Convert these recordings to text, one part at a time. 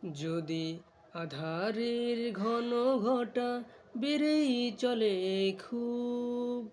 যদি আধারের ঘন ঘটা বেড়েই চলে খুব,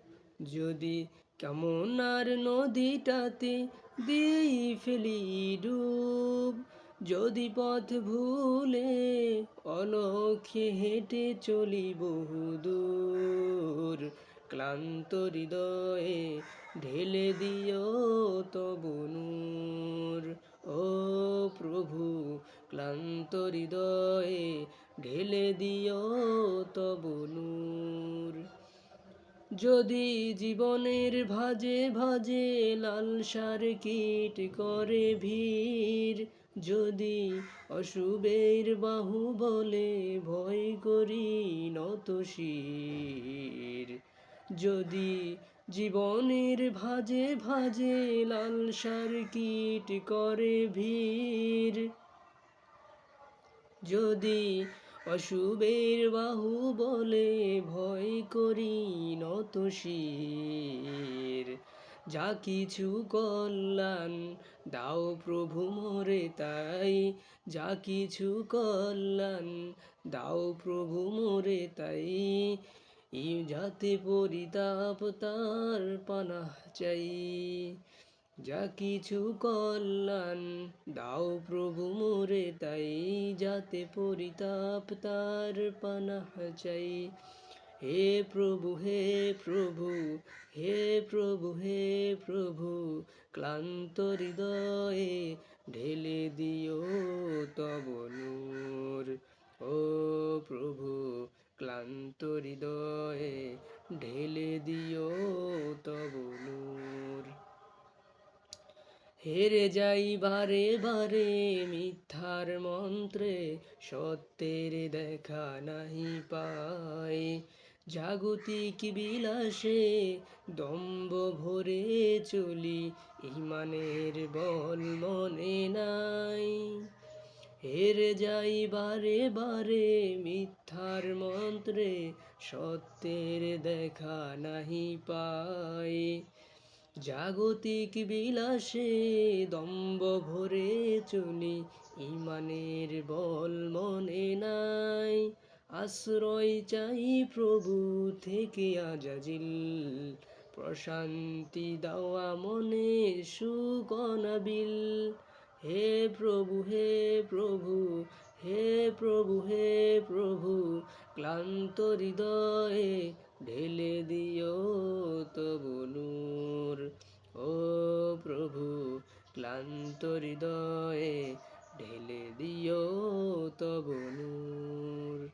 যদি কামনার নদীটাতে দিয়েই ফেলি ডুব, যদি পথ ভুলে অলক্ষ্যে হেঁটে চলি বহুদূর, ক্লান্ত হৃদয়ে ঢেলে দিও তবু নূর। ও প্রভু, ক্লান্ত হৃদয়ে ঢেলে দিও তবু নূর। যদি জীবনের ভাজে ভাজে লালসার কীট করে ভিড়, যদি অশুভের বাহুবলে ভয় করি নত শির, যদি জীবনের ভাজে ভাজে লালসার কীট করে ভিড়, যদি অশুভের বাহুবলে ভয় করি নত শির, যা কিছু কল্যাণ দাও প্রভু মোরে তাই, যা কিছু কল্যাণ দাও প্রভু মোরে তাই, যাতে পরিতাপ তার পানাহ চাই। যা কিছু কল্যাণ দাও প্রভু মোরে তাই, যাতে পরিতাপ তার পানাহ চাই। হে প্রভু, হে প্রভু, হে প্রভু, হে প্রভু, ক্লান্ত হৃদয়ে ঢেলে দিও তব নূর। ও প্রভু, ক্লান্ত হৃদয়ে ঢেলে দিও তব নূর। হেরে যাই বারে বারে মিথ্যার মন্ত্রে, সত্যের দেখা নাহি পাই, জাগতিক বিলাসে দম্ভ ভরে চলি, ইমানের বল মনে নাই। হেরে যাই বারে বারে মিথ্যার মন্ত্রে, সত্যের দেখা নাহি পাই, জাগতিক বিলাসে দম্ভ ভরে চলি, ইমানের বল মনে নাই। আশ্রয় চাই প্রভু থেকে আজাজিল, প্রশান্তি দেওয়া মনে সুখ অনাবিল। হে প্রভু, হে প্রভু, হে প্রভু, হে প্রভু, ক্লান্ত হৃদয়ে ঢেলে দিও তবু নূর। ও প্রভু, ক্লান্ত হৃদয়ে ঢেলে দিও তবু নূর।